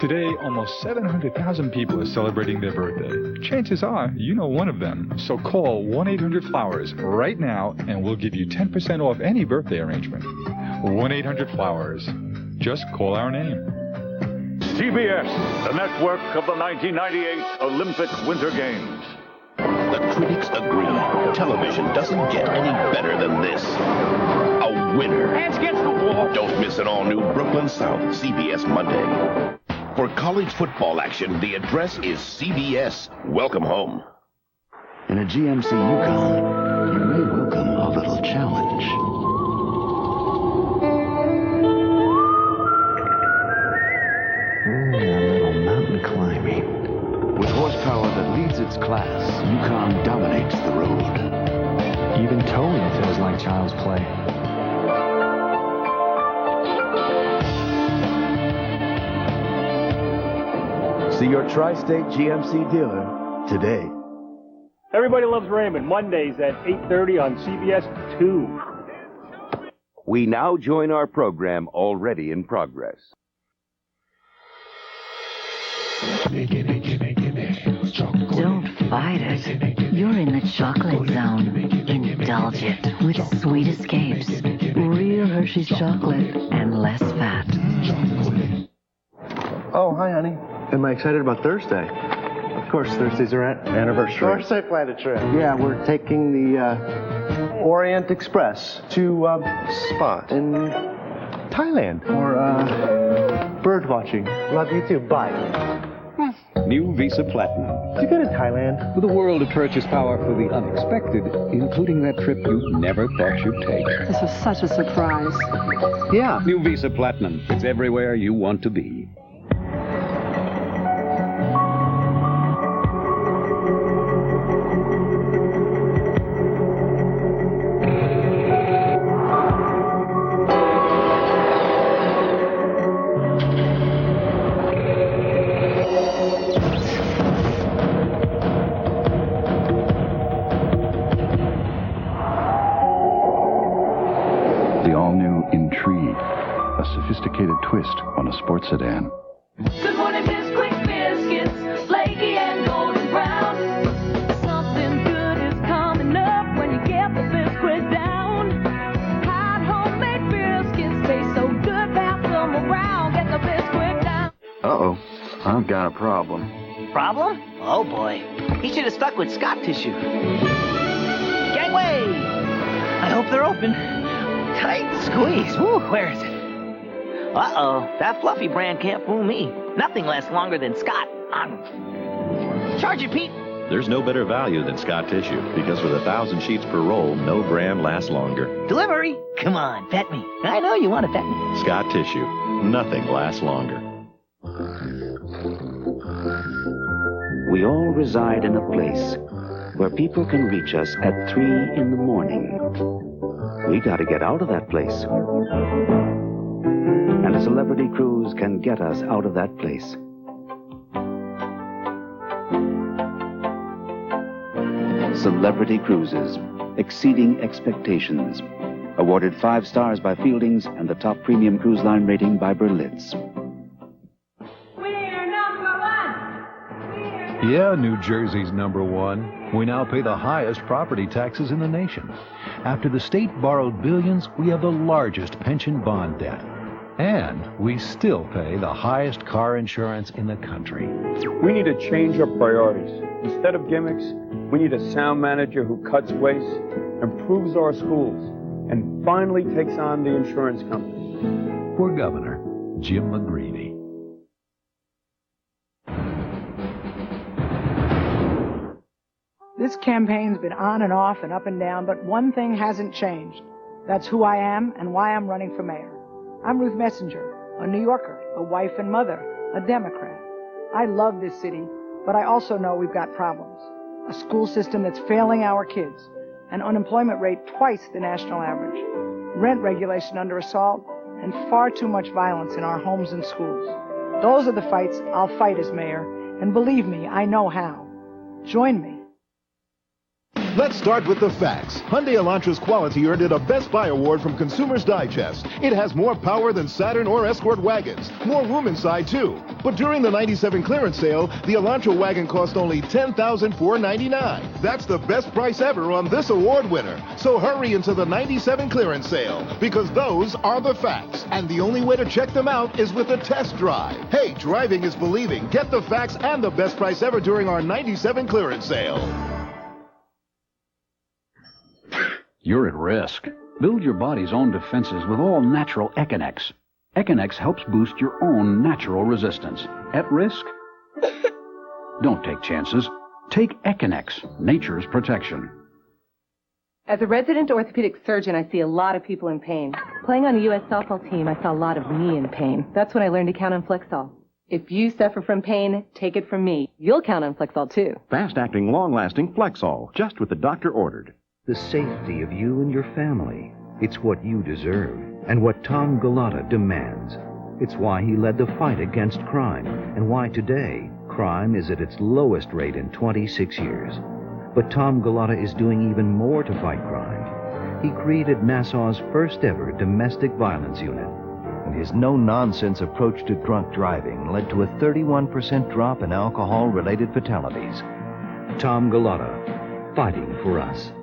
Today, almost 700,000 people are celebrating their birthday. Chances are you know one of them. So call 1-800-FLOWERS right now and we'll give you 10% off any birthday arrangement. 1-800-FLOWERS. Just call our name. CBS, the network of the 1998 Olympic Winter Games. The critics agree. Television doesn't get any better than this. A winner. Hands against the wall. Don't miss an all-new Brooklyn South, CBS Monday. For college football action, the address is CBS. Welcome home. In a GMC Yukon, you may welcome a little challenge. A little mountain climbing. With horsepower that leads its class, Yukon dominates the road. Even towing feels like child's play. See your tri-state GMC dealer today. Everybody loves Raymond. Mondays at 8:30 on CBS 2. We now join our program already in progress. Don't fight it. You're in the chocolate zone. Indulge it with sweet escapes. Real Hershey's chocolate and less fat. Oh, hi, honey. Am I excited about Thursday? Of course, Thursdays are our anniversary. Of course I plan a trip. Yeah, we're taking the Orient Express to spot in Thailand for bird watching. Love you too. Bye. New Visa Platinum. Did you go to Thailand? With a world of purchase power for the unexpected, including that trip you never thought you'd take. This was such a surprise. Yeah, New Visa Platinum. It's everywhere you want to be. Intrigue, a sophisticated twist on a sports sedan. Good morning, Bisquick biscuits, flaky and golden brown. Something good is coming up when you get the Bisquick down. Hot homemade biscuits taste so good, pass them around. Get the Bisquick down. Uh-oh, I've got a problem. Problem? Oh boy, he should have stuck with Scott tissue. Gangway! I hope they're open. Tight squeeze. Woo, where is it? Uh-oh, that fluffy brand can't fool me. Nothing lasts longer than Scott. Charge it, Pete. There's no better value than Scott Tissue, because with 1,000 sheets per roll, no brand lasts longer. Delivery? Come on, pet me. I know you want to pet me. Scott Tissue. Nothing lasts longer. We all reside in a place where people can reach us at 3 in the morning. We gotta get out of that place. And a celebrity cruise can get us out of that place. Celebrity Cruises, exceeding expectations. Awarded 5 stars by Fieldings and the top premium cruise line rating by Berlitz. We're number one. Yeah, New Jersey's number one. We now pay the highest property taxes in the nation. After the state borrowed billions, we have the largest pension bond debt. And we still pay the highest car insurance in the country. We need to change our priorities. Instead of gimmicks, we need a sound manager who cuts waste, improves our schools, and finally takes on the insurance company. For Governor, Jim McGreevey. This campaign's been on and off and up and down, but one thing hasn't changed. That's who I am and why I'm running for mayor. I'm Ruth Messenger, a New Yorker, a wife and mother, a Democrat. I love this city, but I also know we've got problems. A school system that's failing our kids, an unemployment rate twice the national average, rent regulation under assault, and far too much violence in our homes and schools. Those are the fights I'll fight as mayor, and believe me, I know how. Join me. Let's start with the facts. Hyundai Elantra's quality earned it a Best Buy award from Consumer's Digest. It has more power than Saturn or Escort wagons. More room inside, too. But during the 97 clearance sale, the Elantra wagon cost only $10,499. That's the best price ever on this award winner. So hurry into the 97 clearance sale, because those are the facts. And the only way to check them out is with a test drive. Hey, driving is believing. Get the facts and the best price ever during our 97 clearance sale. You're at risk. Build your body's own defenses with all-natural Echinex. Echinex helps boost your own natural resistance. At risk? Don't take chances. Take Echinex, nature's protection. As a resident orthopedic surgeon, I see a lot of people in pain. Playing on the U.S. softball team, I saw a lot of me in pain. That's when I learned to count on Flexall. If you suffer from pain, take it from me. You'll count on Flexall, too. Fast-acting, long-lasting Flexall, just what the doctor ordered. The safety of you and your family. It's what you deserve, and what Tom Gulotta demands. It's why he led the fight against crime, and why today, crime is at its lowest rate in 26 years. But Tom Gulotta is doing even more to fight crime. He created Nassau's first-ever domestic violence unit. And his no-nonsense approach to drunk driving led to a 31% drop in alcohol-related fatalities. Tom Gulotta, fighting for us.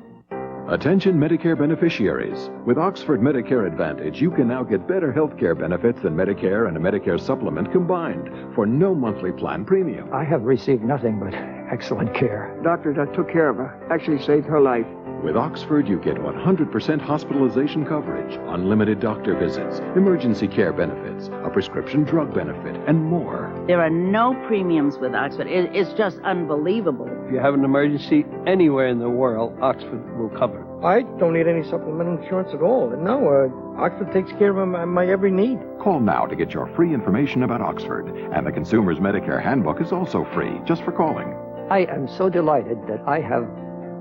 Attention Medicare beneficiaries. With Oxford Medicare Advantage, you can now get better health care benefits than Medicare and a Medicare supplement combined for no monthly plan premium. I have received nothing but excellent care. Doctor that took care of her actually saved her life. With Oxford, you get 100% hospitalization coverage, unlimited doctor visits, emergency care benefits, a prescription drug benefit, and more. There are no premiums with Oxford. It's just unbelievable. If you have an emergency anywhere in the world, Oxford will cover. I don't need any supplemental insurance at all. No, Oxford takes care of my every need. Call now to get your free information about Oxford. And the Consumer's Medicare Handbook is also free, just for calling. I am so delighted that I have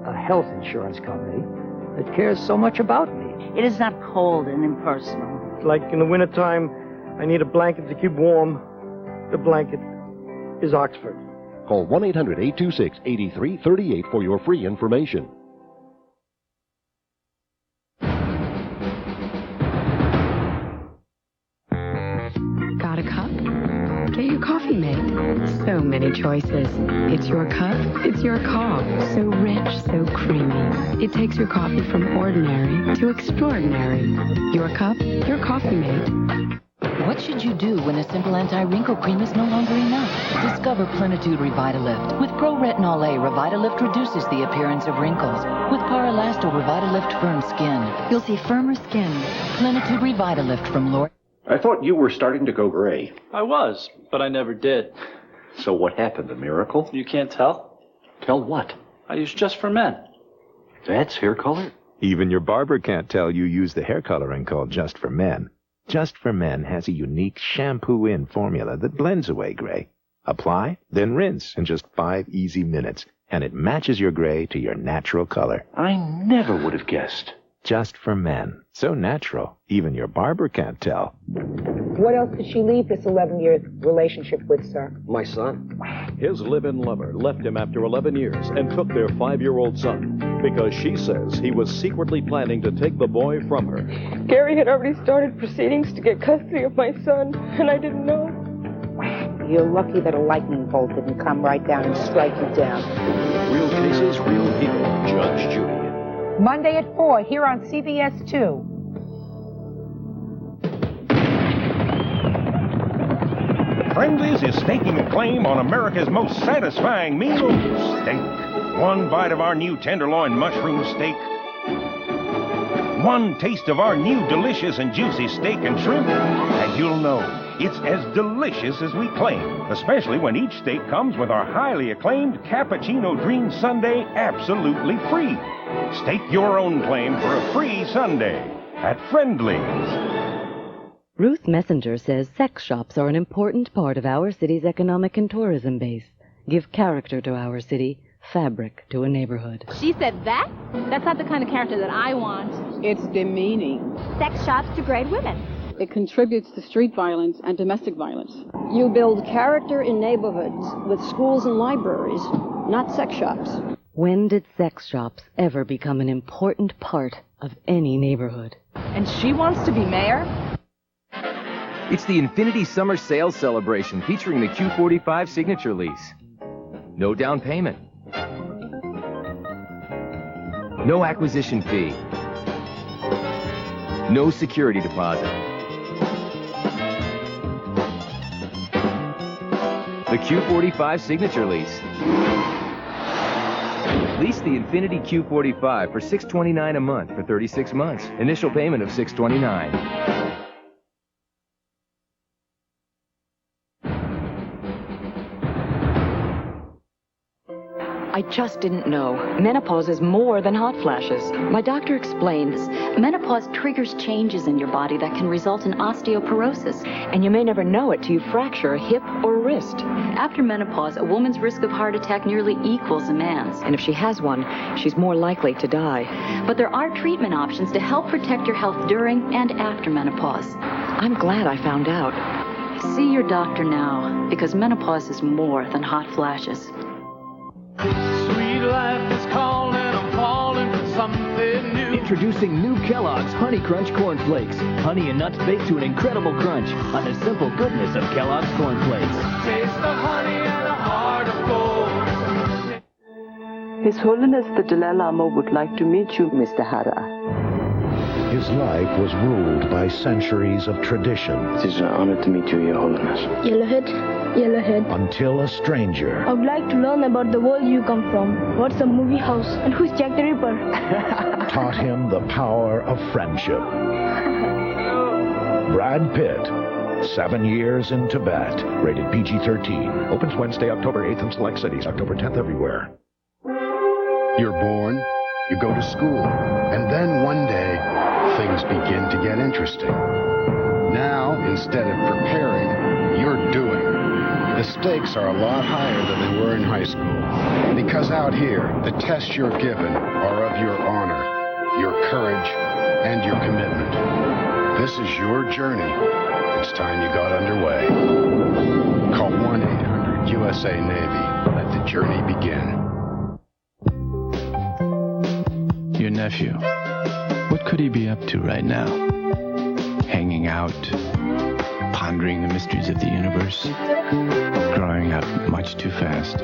a health insurance company that cares so much about me. It is not cold and impersonal. Like in the wintertime, I need a blanket to keep warm. The blanket is Oxford. Call 1-800-826-8338 for your free information. Got a cup? Get your Coffee-Mate. So many choices. It's your cup, it's your call. So rich, so creamy. It takes your coffee from ordinary to extraordinary. Your cup, your Coffee-Mate. What should you do when a simple anti-wrinkle cream is no longer enough? Discover Plénitude Revitalift. With Pro-Retinol A, Revitalift reduces the appearance of wrinkles. With Paralasto, Revitalift firm skin. You'll see firmer skin. Plénitude Revitalift from Lord. I thought you were starting to go gray. I was, but I never did. So what happened, a miracle? You can't tell? Tell what? I use Just for Men. That's hair color? Even your barber can't tell you use the hair coloring called Just for Men. Just for Men has a unique shampoo-in formula that blends away gray. Apply, then rinse in just 5 easy minutes, and it matches your gray to your natural color. I never would have guessed. Just for Men. So natural, even your barber can't tell. What else did she leave this 11-year relationship with, sir? My son. His live-in lover left him after 11 years and took their 5-year-old son because she says he was secretly planning to take the boy from her. Gary had already started proceedings to get custody of my son, and I didn't know. You're lucky that a lightning bolt didn't come right down and strike you down. Real cases, real people. Judge Judy. Monday at 4 here on CBS 2. Friendly's is staking a claim on America's most satisfying meal, steak. One bite of our new tenderloin mushroom steak. One taste of our new delicious and juicy steak and shrimp, and you'll know it's as delicious as we claim, especially when each steak comes with our highly acclaimed Cappuccino Dream Sundae absolutely free. Stake your own claim for a free Sundae at Friendly's. Ruth Messenger says sex shops are an important part of our city's economic and tourism base. Give character to our city, fabric to a neighborhood. She said that? That's not the kind of character that I want. It's demeaning. Sex shops degrade women. It contributes to street violence and domestic violence. You build character in neighborhoods with schools and libraries, not sex shops. When did sex shops ever become an important part of any neighborhood? And she wants to be mayor? It's the Infiniti Summer Sales Celebration featuring the Q45 signature lease. No down payment. No acquisition fee. No security deposit. The Q45 signature lease. Lease the Infiniti Q45 for $629 a month for 36 months. Initial payment of $629. I just didn't know. Menopause is more than hot flashes. My doctor explains menopause triggers changes in your body that can result in osteoporosis, and you may never know it till you fracture a hip or a wrist. After menopause, a woman's risk of heart attack nearly equals a man's, and if she has one, she's more likely to die. But there are treatment options to help protect your health during and after menopause. I'm glad I found out. See your doctor now, because menopause is more than hot flashes. Sweet life is calling, I'm falling for something new. Introducing new Kellogg's Honey Crunch Corn Flakes. Honey and nuts baked to an incredible crunch on the simple goodness of Kellogg's Corn Flakes. Taste of honey and a heart of gold. His Holiness the Dalai Lama would like to meet you, Mr. Hara. His life was ruled by centuries of tradition. It is an honor to meet you, Your Holiness. Yellowhead. Until a stranger I would like to learn about the world you come from. What's a movie house? And who's Jack the Ripper? taught him the power of friendship. Brad Pitt, 7 years in Tibet. Rated PG-13. Opens Wednesday, October 8th in select cities. October 10th everywhere. You're born, you go to school, and then one day, things begin to get interesting. Now, instead of preparing, you're doing. The stakes are a lot higher than they were in high school. Because out here, the tests you're given are of your honor, your courage, and your commitment. This is your journey. It's time you got underway. Call 1-800-USA-NAVY. Let the journey begin. Your nephew. What could he be up to right now? Hanging out, pondering the mysteries of the universe, growing up much too fast.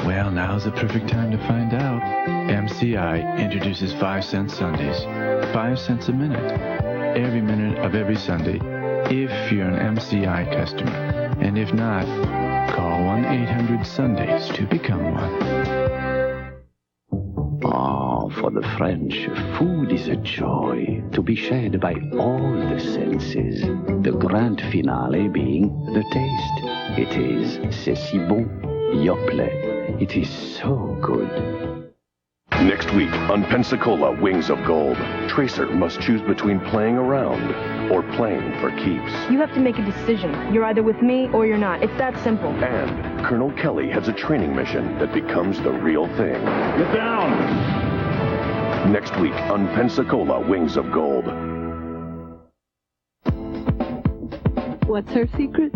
Well, now's the perfect time to find out. MCI introduces 5-cent Sundays. 5 cents a minute. Every minute of every Sunday, if you're an MCI customer. And if not, call 1-800-SUNDAYS to become one. For the French, food is a joy to be shared by all the senses, the grand finale being the taste. It is c'est si bon, Yoplait. It is so good. Next week on Pensacola, Wings of Gold, Tracer must choose between playing around or playing for keeps. You have to make a decision. You're either with me or you're not. It's that simple. And Colonel Kelly has a training mission that becomes the real thing. Get down! Next week on Pensacola, Wings of Gold. What's her secret?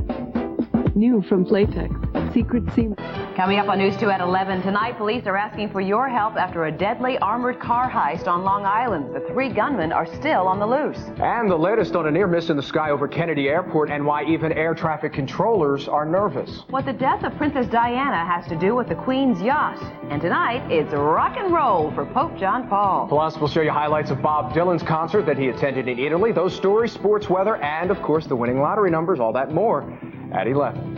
New from Playtex. Secret Seam. Coming up on News 2 at 11 tonight, police are asking for your help after a deadly armored car heist on Long Island. The 3 gunmen are still on the loose. And the latest on a near miss in the sky over Kennedy Airport and why even air traffic controllers are nervous. What the death of Princess Diana has to do with the Queen's yacht. And tonight, it's rock and roll for Pope John Paul. Plus, we'll show you highlights of Bob Dylan's concert that he attended in Italy, those stories, sports, weather, and, of course, the winning lottery numbers, all that more at 11.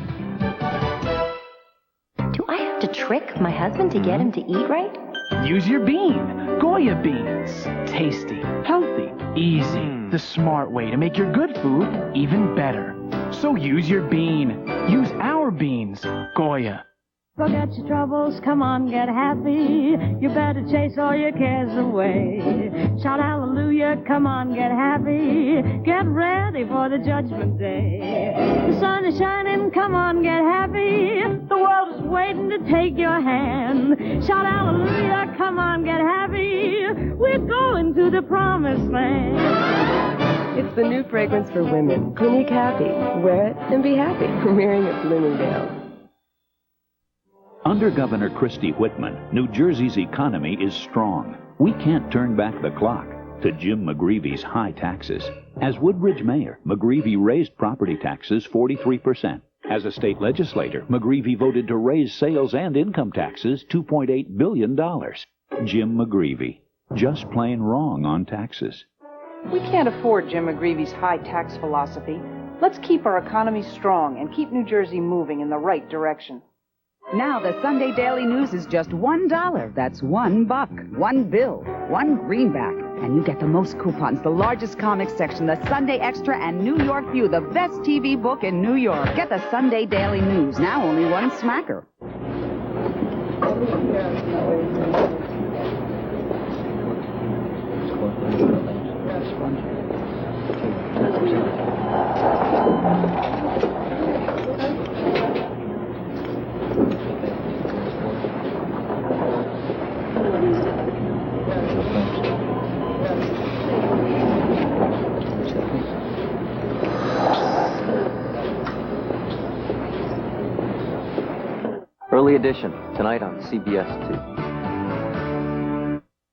Do I have to trick my husband to get him to eat right? Use your bean. Goya beans. Tasty, healthy, easy. The smart way to make your good food even better. So use your bean. Use our beans. Goya. Forget your troubles, come on, get happy. You better chase all your cares away. Shout hallelujah, come on, get happy. Get ready for the judgment day. The sun is shining, come on, get happy. The world is waiting to take your hand. Shout hallelujah, come on, get happy. We're going to the promised land. It's the new fragrance for women. Clinique Happy. Wear it and be happy. Premiering at Bloomingdale's. Under Governor Christie Whitman, New Jersey's economy is strong. We can't turn back the clock to Jim McGreevey's high taxes. As Woodbridge mayor, McGreevey raised property taxes 43%. As a state legislator, McGreevey voted to raise sales and income taxes $2.8 billion. Jim McGreevey, just plain wrong on taxes. We can't afford Jim McGreevey's high tax philosophy. Let's keep our economy strong and keep New Jersey moving in the right direction. Now the Sunday Daily News is just $1. That's $1, $1 bill, $1 greenback. And you get the most coupons, the largest comics section, the Sunday Extra, and New York View, the best TV book in New York. Get the Sunday Daily News, now only one smacker. Early edition, tonight on CBS 2.